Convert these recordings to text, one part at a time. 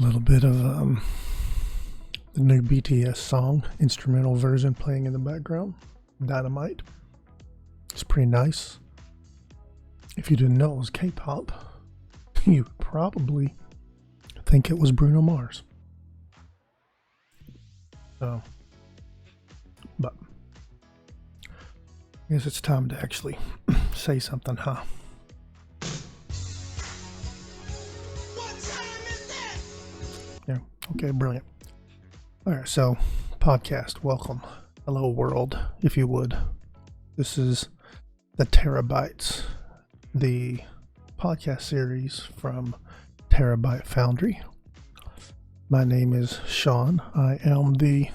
A little bit of the new BTS song, instrumental version playing in the background, Dynamite. It's pretty nice. If you didn't know it was K-pop, you would probably think it was Bruno Mars. So, but I guess it's time to actually say something, huh? Yeah, okay, brilliant. All right, so podcast, welcome. Hello world, if you would. This is the Terabytes, the podcast series from Terabyte Foundry. My name is Sean. I am the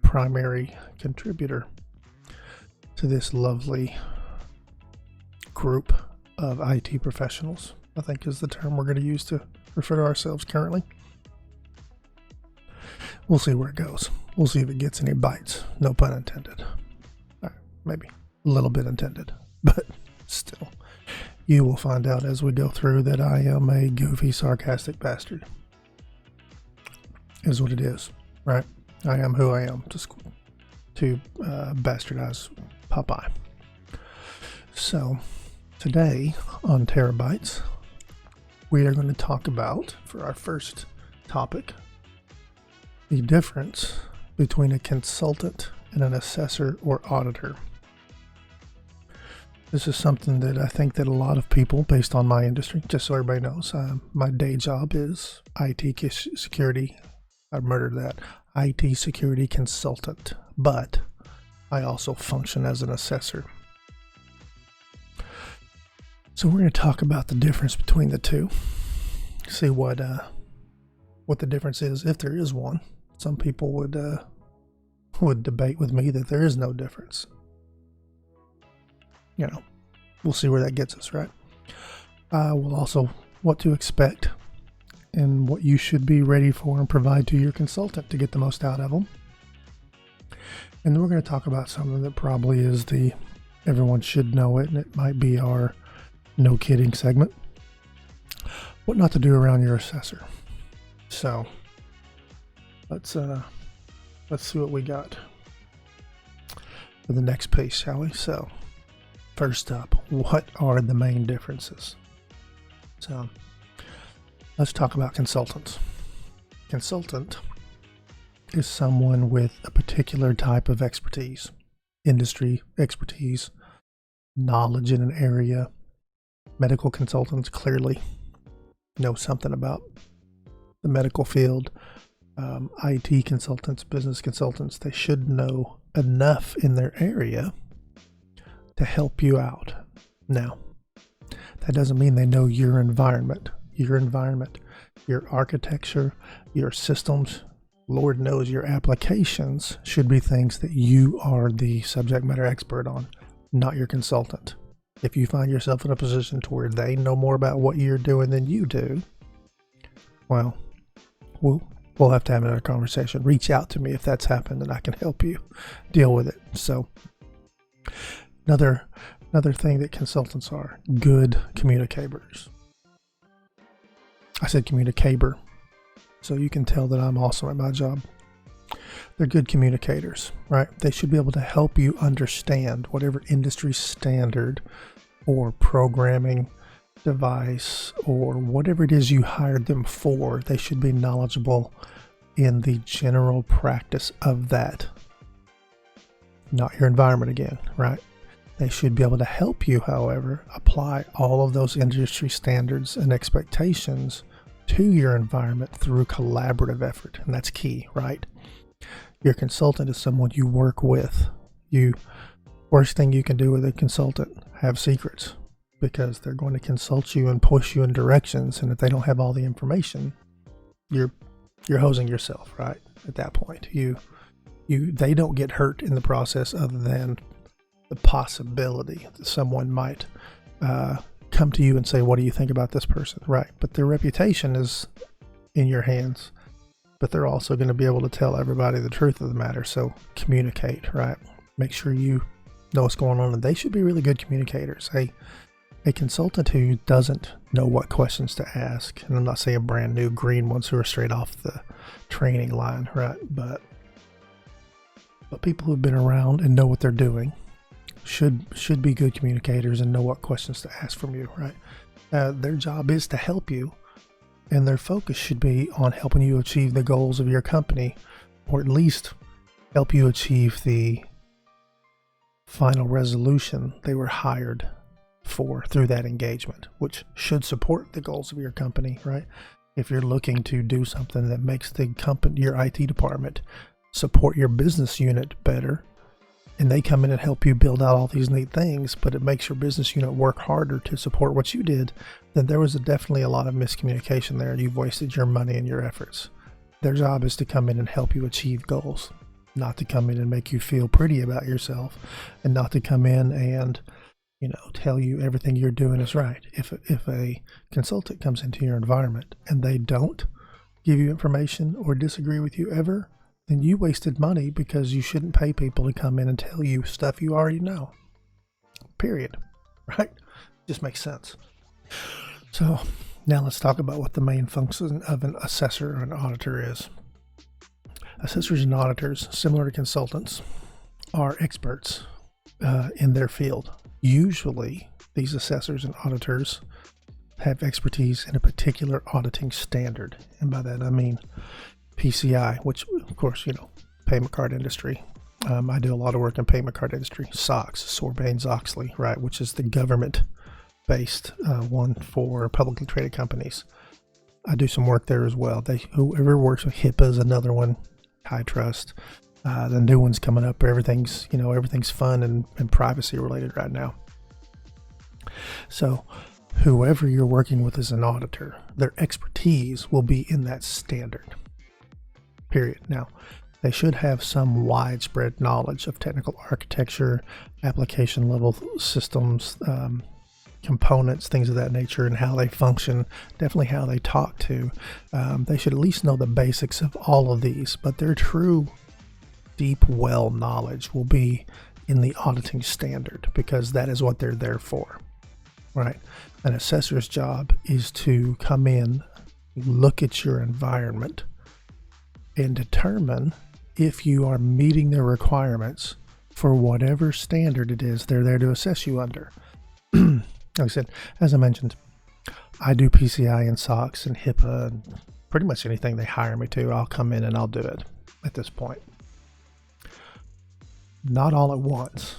primary contributor to this lovely group of IT professionals, I think is the term we're going to use to refer to ourselves currently. We'll see where it goes. We'll see if it gets any bites. No pun intended. Maybe a little bit intended, but still. You will find out as we go through that I am a goofy, sarcastic bastard. Is what it is, right? I am who I am, to bastardize Popeye. So, today on Terabytes, we are going to talk about, for our first topic, the difference between a consultant and an assessor or auditor. This is something that I think that a lot of people, based on my industry, just so everybody knows, my day job is IT security. I murdered that. IT security consultant, but I also function as an assessor. So we're going to talk about the difference between the two. See what the difference is, if there is one. Some people would debate with me that there is no difference. You know, we'll see where that gets us, right? We'll also what to expect and what you should be ready for and provide to your consultant to get the most out of them. And then we're going to talk about something that probably is everyone should know it, and it might be our no kidding segment. What not to do around your assessor. So let's see what we got for the next piece, shall we? So first up, what are the main differences? So let's talk about consultants. Consultant is someone with a particular type of expertise, industry expertise, knowledge in an area. Medical consultants clearly know something about the medical field. IT consultants, business consultants, they should know enough in their area to help you out. Now, that doesn't mean they know your environment, your architecture, your systems. Lord knows your applications should be things that you are the subject matter expert on, not your consultant. If you find yourself in a position to where they know more about what you're doing than you do, well, we'll have to have another conversation. Reach out to me if that's happened and I can help you deal with it. So another thing that consultants are, good communicators. I said communicator, so you can tell that I'm awesome at my job. They're good communicators, right? They should be able to help you understand whatever industry standard or programming device or whatever it is you hired them for. They should be knowledgeable in the general practice of that. Not your environment again, right? They should be able to help you, however, apply all of those industry standards and expectations to your environment through collaborative effort. And that's key, right? Your consultant is someone you work with. Worst thing you can do with a consultant, have secrets, because they're going to consult you and push you in directions. And if they don't have all the information, you're hosing yourself, right? At that point, they don't get hurt in the process other than the possibility that someone might come to you and say, what do you think about this person? Right. But their reputation is in your hands, but they're also going to be able to tell everybody the truth of the matter. So communicate, right? Make sure you know what's going on, and they should be really good communicators. Hey, A consultant who doesn't know what questions to ask, and I'm not saying brand new green ones who are straight off the training line, right? But people who've been around and know what they're doing should be good communicators and know what questions to ask from you, right? Their job is to help you, and their focus should be on helping you achieve the goals of your company, or at least help you achieve the final resolution they were hired for through that engagement, which should support the goals of your company, right? If you're looking to do something that makes the company, your IT department, support your business unit better, and they come in and help you build out all these neat things, but it makes your business unit work harder to support what you did, then there was definitely a lot of miscommunication there. You've wasted your money and your efforts. Their job is to come in and help you achieve goals, not to come in and make you feel pretty about yourself, and not to come in and tell you everything you're doing is right. If a consultant comes into your environment and they don't give you information or disagree with you ever, then you wasted money, because you shouldn't pay people to come in and tell you stuff you already know. Period. Right? Just makes sense. So now let's talk about what the main function of an assessor or an auditor is. Assessors and auditors, similar to consultants, are experts in their field. Usually, these assessors and auditors have expertise in a particular auditing standard. And by that, I mean PCI, which, of course, payment card industry. I do a lot of work in payment card industry. SOX, Sarbanes-Oxley, right, which is the government-based one for publicly traded companies. I do some work there as well. Whoever works with HIPAA is another one. High trust. The new one's coming up. Everything's fun and privacy related right now. So whoever you're working with as an auditor, their expertise will be in that standard. Period. Now, they should have some widespread knowledge of technical architecture, application level systems, components, things of that nature, and how they function, definitely how they talk to. They should at least know the basics of all of these, but their true deep well knowledge will be in the auditing standard, because that is what they're there for, right? An assessor's job is to come in, look at your environment, and determine if you are meeting their requirements for whatever standard it is they're there to assess you under. Like I said, as I mentioned, I do PCI and SOX and HIPAA and pretty much anything they hire me to, I'll come in and I'll do it at this point. Not all at once.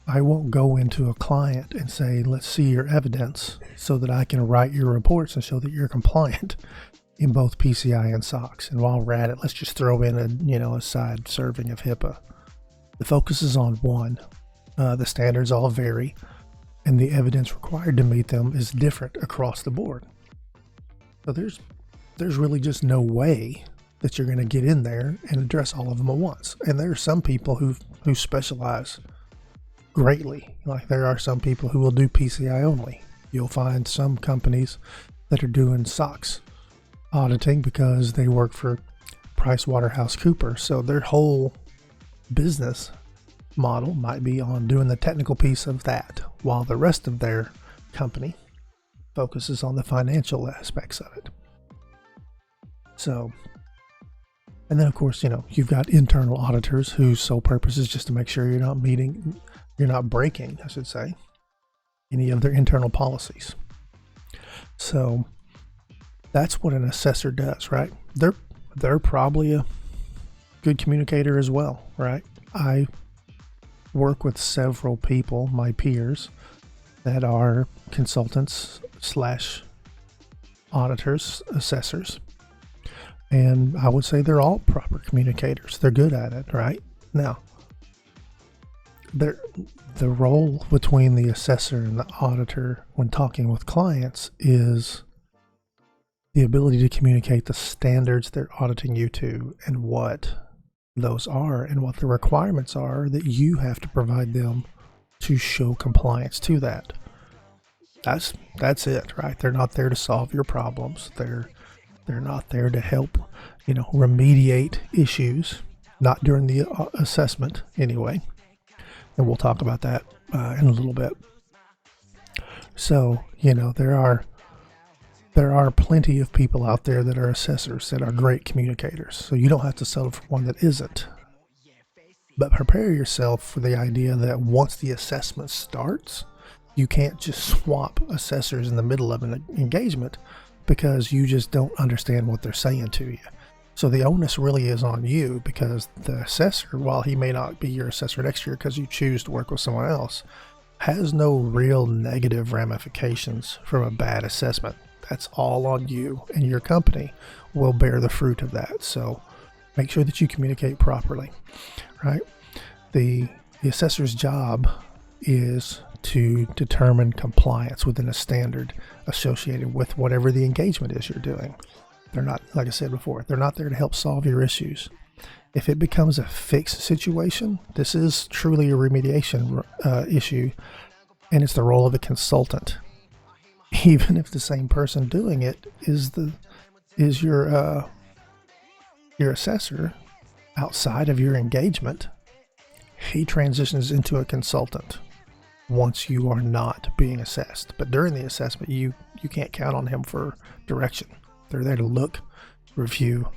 I won't go into a client and say, let's see your evidence so that I can write your reports and show that you're compliant in both PCI and SOX. And while we're at it, let's just throw in a side serving of HIPAA. The focus is on one. The standards all vary, and the evidence required to meet them is different across the board. So there's really just no way that you're going to get in there and address all of them at once. And there are some people who specialize greatly. Like there are some people who will do PCI only. You'll find some companies that are doing SOX auditing because they work for PricewaterhouseCoopers. So their whole business model might be on doing the technical piece of that, while the rest of their company focuses on the financial aspects of it. So, and then of course, you've got internal auditors whose sole purpose is just to make sure you're not breaking, I should say, any of their internal policies. So that's what an assessor does, right? They're probably a good communicator as well, right? I work with several people, my peers, that are consultants / auditors, assessors. And I would say they're all proper communicators. They're good at it, right? Now, the role between the assessor and the auditor when talking with clients is the ability to communicate the standards they're auditing you to and what those are and what the requirements are that you have to provide them to show compliance to that. That's it, right? They're not there to solve your problems. They're not there to help, remediate issues, not during the assessment anyway. And we'll talk about that in a little bit. So, there are plenty of people out there that are assessors that are great communicators. So you don't have to settle for one that isn't. But prepare yourself for the idea that once the assessment starts, you can't just swap assessors in the middle of an engagement because you just don't understand what they're saying to you. So the onus really is on you, because the assessor, while he may not be your assessor next year because you choose to work with someone else, has no real negative ramifications from a bad assessment. That's all on you, and your company will bear the fruit of that. So make sure that you communicate properly, right? The assessor's job is to determine compliance within a standard associated with whatever the engagement is you're doing. They're not, like I said before, they're not there to help solve your issues. If it becomes a fixed situation, this is truly a remediation issue, and it's the role of the consultant. Even if the same person doing it is your assessor outside of your engagement, he transitions into a consultant once you are not being assessed. But during the assessment, you can't count on him for direction. They're there to look, review,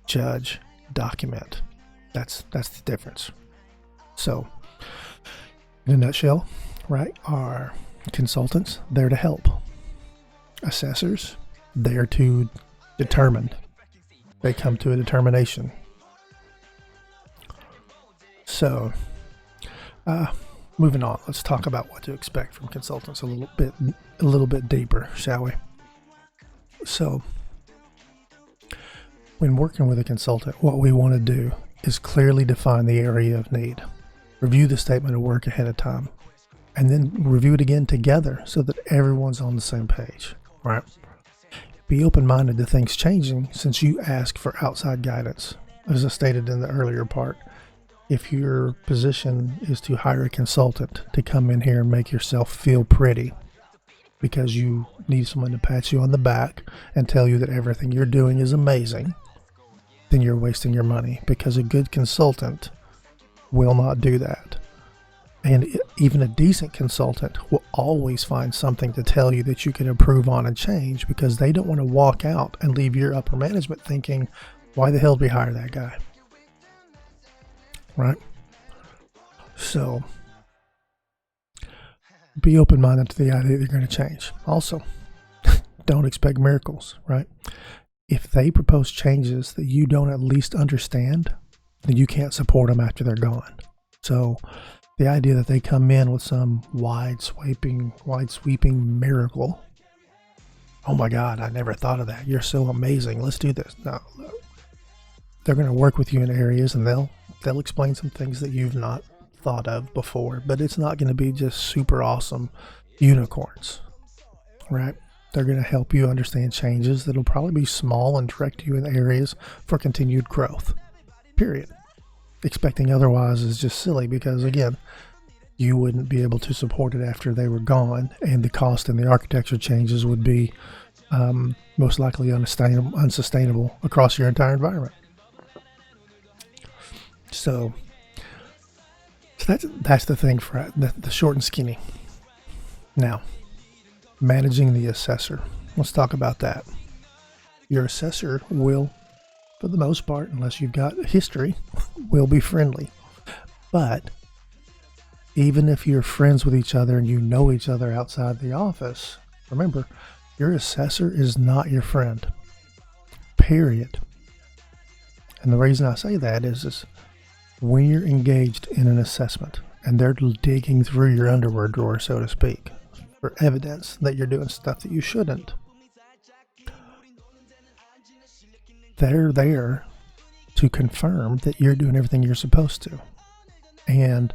judge, document. That's the difference. So, in a nutshell, right, are consultants there to help. Assessors there to determine. They come to a determination. So, moving on, let's talk about what to expect from consultants a little bit deeper, shall we? So, when working with a consultant, what we want to do is clearly define the area of need. Review the statement of work ahead of time, and then review it again together so that everyone's on the same page, right? Be open-minded to things changing since you ask for outside guidance. As I stated in the earlier part, if your position is to hire a consultant to come in here and make yourself feel pretty because you need someone to pat you on the back and tell you that everything you're doing is amazing, then you're wasting your money, because a good consultant will not do that. And even a decent consultant will always find something to tell you that you can improve on and change, because they don't want to walk out and leave your upper management thinking, why the hell did we hire that guy? Right? So, be open-minded to the idea that you're going to change. Also, don't expect miracles, right? If they propose changes that you don't at least understand, then you can't support them after they're gone. So, the idea that they come in with some wide sweeping miracle, oh my God, I never thought of that. You're so amazing. Let's do this. No. They're going to work with you in areas, and they'll explain some things that you've not thought of before, but it's not going to be just super awesome unicorns, right? They're going to help you understand changes that'll probably be small and direct you in areas for continued growth, period. Expecting otherwise is just silly, because again, you wouldn't be able to support it after they were gone, and the cost and the architecture changes would be most likely unsustainable across your entire environment. So that's the thing for the short and skinny. Now, managing the assessor. Let's talk about that. Your assessor will, for the most part, unless you've got history, will be friendly. But even if you're friends with each other and you know each other outside the office, remember, your assessor is not your friend. Period. And the reason I say that is when you're engaged in an assessment and they're digging through your underwear drawer, so to speak, for evidence that you're doing stuff that you shouldn't, they're there to confirm that you're doing everything you're supposed to. And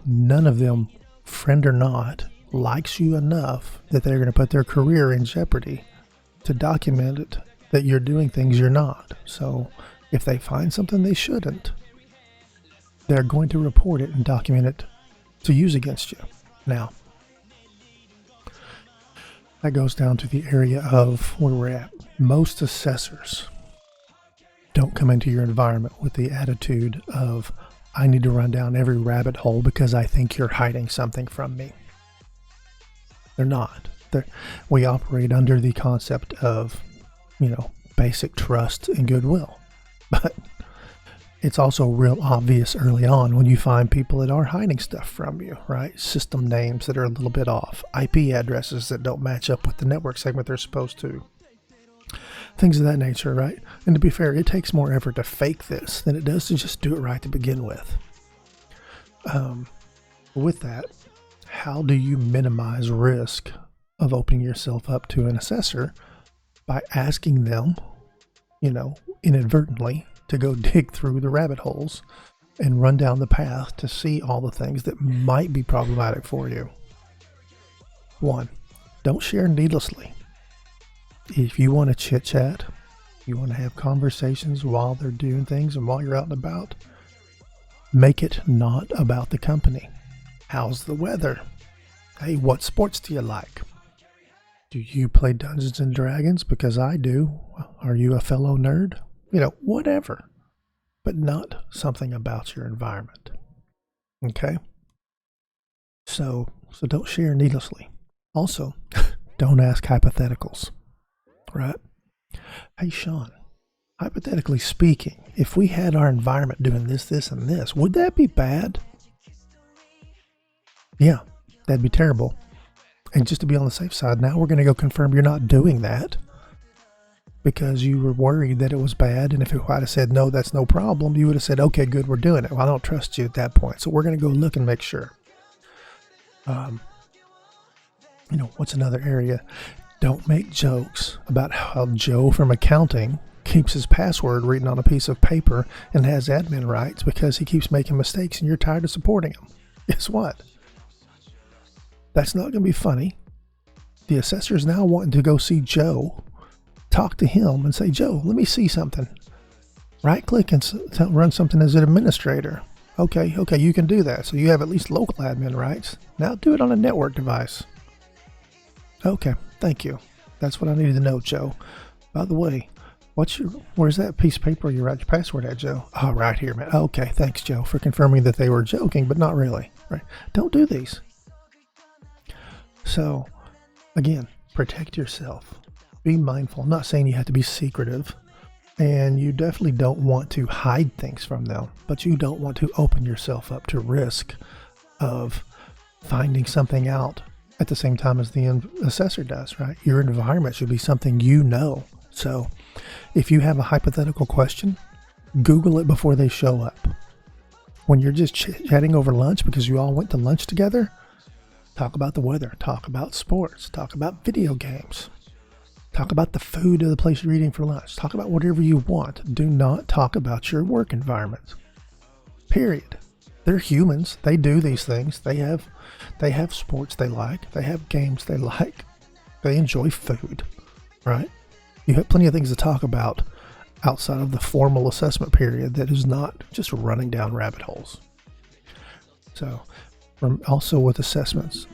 none of them, friend or not, likes you enough that they're going to put their career in jeopardy to document it that you're doing things you're not. So if they find something they shouldn't, they're going to report it and document it to use against you. Now, that goes down to the area of where we're at. Most assessors don't come into your environment with the attitude of, I need to run down every rabbit hole because I think you're hiding something from me. They're not. We operate under the concept of, basic trust and goodwill. But it's also real obvious early on when you find people that are hiding stuff from you, right? System names that are a little bit off, IP addresses that don't match up with the network segment they're supposed to. Things of that nature, right? And to be fair, it takes more effort to fake this than it does to just do it right to begin with. With that, how do you minimize risk of opening yourself up to an assessor? By asking them, inadvertently, to go dig through the rabbit holes and run down the path to see all the things that might be problematic for you. 1, don't share needlessly. If you want to chit chat, you want to have conversations while they're doing things and while you're out and about, make it not about the company. How's the weather? Hey, what sports do you like? Do you play Dungeons and Dragons? Because I do. Are you a fellow nerd? Whatever. But not something about your environment. Okay? So don't share needlessly. Also, don't ask hypotheticals. Right? Hey, Sean, hypothetically speaking, if we had our environment doing this, this, and this, would that be bad? Yeah, that'd be terrible. And just to be on the safe side, now we're going to go confirm you're not doing that because you were worried that it was bad. And if I'd have said, no, that's no problem, you would have said, okay, good, we're doing it. Well, I don't trust you at that point. So we're going to go look and make sure. What's another area? Don't make jokes about how Joe from accounting keeps his password written on a piece of paper and has admin rights because he keeps making mistakes and you're tired of supporting him. Guess what? That's not going to be funny. The assessor is now wanting to go see Joe, talk to him and say, Joe, let me see something. Right click and run something as an administrator. Okay, you can do that. So you have at least local admin rights. Now do it on a network device. Okay, thank you. That's what I needed to know, Joe. By the way, where's that piece of paper you write your password at, Joe? Oh, right here, man. Okay, thanks, Joe, for confirming that they were joking, but not really. Right? Don't do these. So, again, protect yourself. Be mindful. I'm not saying you have to be secretive, and you definitely don't want to hide things from them, but you don't want to open yourself up to risk of finding something out at the same time as the assessor does, right? Your environment should be something you know. So, if you have a hypothetical question, Google it before they show up. When you're just chatting over lunch because you all went to lunch together, talk about the weather, talk about sports, talk about video games, talk about the food of the place you're eating for lunch, talk about whatever you want. Do not talk about your work environment. Period. They're humans. They do these things. They have sports they like. They have games they like. They enjoy food, right? You have plenty of things to talk about outside of the formal assessment period that is not just running down rabbit holes. So, also with assessments,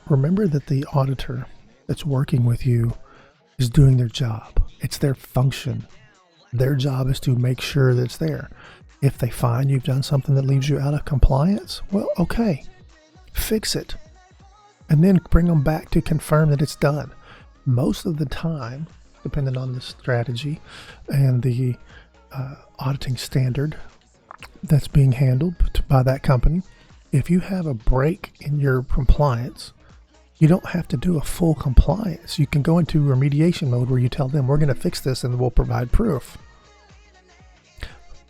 remember that the auditor that's working with you is doing their job. It's their function. Their job is to make sure that it's there. If they find you've done something that leaves you out of compliance, well, okay, fix it. And then bring them back to confirm that it's done. Most of the time, depending on the strategy and the auditing standard that's being handled by that company, if you have a break in your compliance, you don't have to do a full compliance. You can go into remediation mode where you tell them, we're going to fix this and we'll provide proof.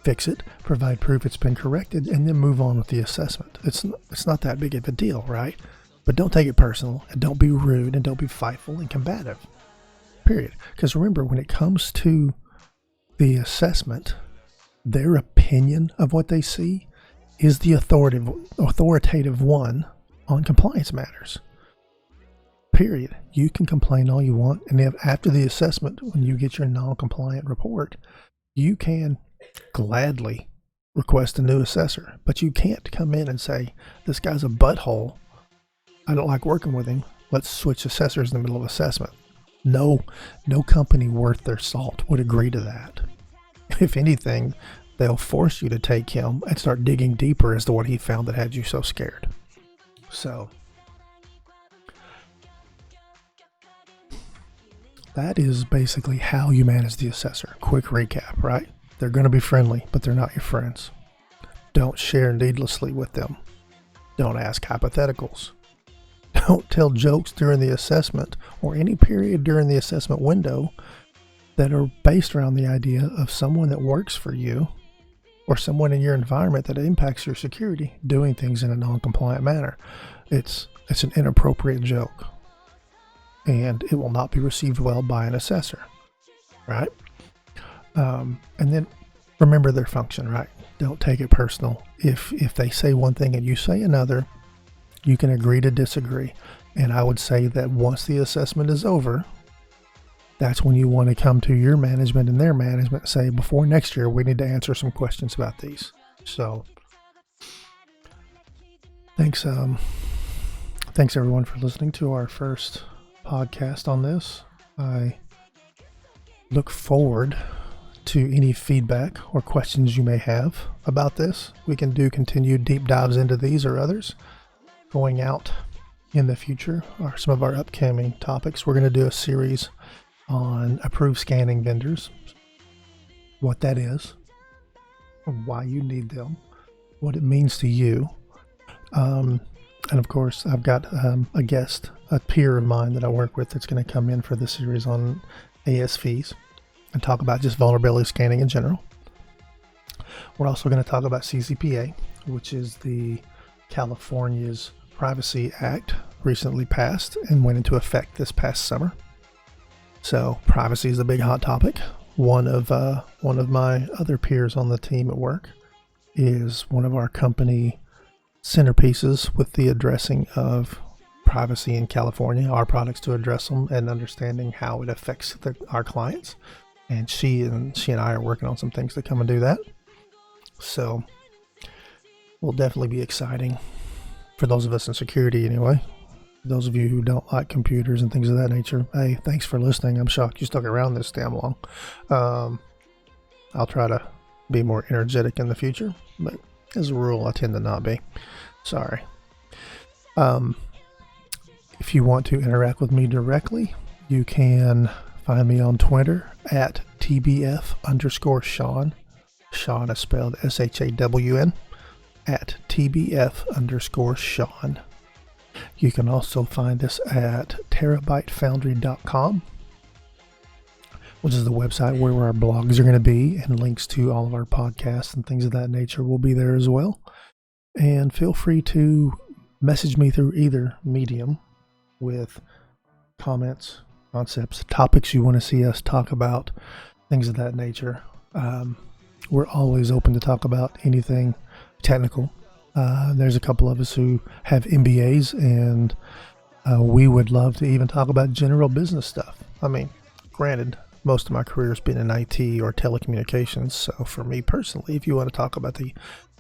Fix it, provide proof it's been corrected, and then move on with the assessment. It's not that big of a deal, right? But don't take it personal, and don't be rude, and don't be fightful and combative. Period. Because remember, when it comes to the assessment, their opinion of what they see is the authoritative one on compliance matters. Period. You can complain all you want, and if after the assessment, when you get your non-compliant report, you can gladly request a new assessor, but you can't come in and say, this guy's a butthole, I don't like working with him, let's switch assessors in the middle of assessment. No company worth their salt would agree to that. If anything, they'll force you to take him and start digging deeper as to what he found that had you so scared. So that is basically how you manage the assessor. Quick recap, right? They're going to be friendly, but they're not your friends. Don't share needlessly with them. Don't ask hypotheticals. Don't tell jokes during the assessment or any period during the assessment window that are based around the idea of someone that works for you or someone in your environment that impacts your security doing things in a non-compliant manner. It's an inappropriate joke, and it will not be received well by an assessor, right? And then remember their function, right? Don't take it personal. If they say one thing and you say another, you can agree to disagree. And I would say that once the assessment is over, that's when you want to come to your management and their management and say, before next year, we need to answer some questions about these. So thanks everyone for listening to our first podcast on this. I look forward to any feedback or questions you may have about this. We can do continued deep dives into these or others going out in the future, or some of our upcoming topics. We're going to do a series on approved scanning vendors, what that is, why you need them, what it means to you. And of course, I've got a guest, a peer of mine that I work with that's going to come in for the series on ASVs and talk about just vulnerability scanning in general. We're also going to talk about CCPA, which is the California's Privacy Act, recently passed and went into effect this past summer. So privacy is a big hot topic. One of my other peers on the team at work is one of our company centerpieces with the addressing of privacy in California, our products to address them and understanding how it affects our clients. And she and I are working on some things to come and do that. So will definitely be exciting for those of us in security anyway. Those of you who don't like computers and things of that nature, hey, thanks for listening. I'm shocked you stuck around this damn long. I'll try to be more energetic in the future, but as a rule, I tend to not be. Sorry. If you want to interact with me directly, you can find me on Twitter at TBF_Sean. Sean is spelled SHAWN at TBF_Sean. You can also find us at terabytefoundry.com, which is the website where our blogs are going to be, and links to all of our podcasts and things of that nature will be there as well. And feel free to message me through either medium with comments, concepts, topics you want to see us talk about, things of that nature. We're always open to talk about anything technical. There's a couple of us who have MBAs, and we would love to even talk about general business stuff. I mean, granted, most of my career has been in IT or telecommunications. So for me personally, if you want to talk about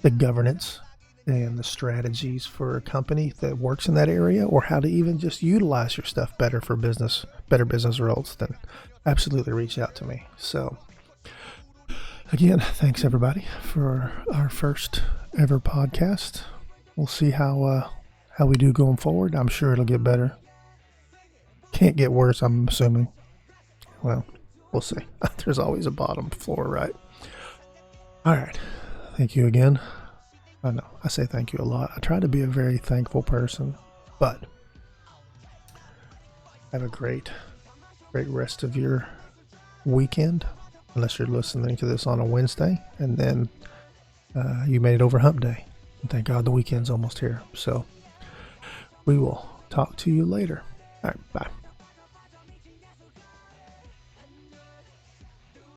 the governance and the strategies for a company that works in that area, or how to even just utilize your stuff better for business, better business results, then absolutely reach out to me. So again, thanks everybody for our first ever podcast. We'll see how we do going forward. I'm sure it'll get better. Can't get worse, I'm assuming. Well, we'll see. There's always a bottom floor, right? All right. Thank you again. I know I say thank you a lot. I try to be a very thankful person, but have a great rest of your weekend, unless you're listening to this on a Wednesday, and then you made it over hump day. And thank God the weekend's almost here. So we will talk to you later. All right, bye.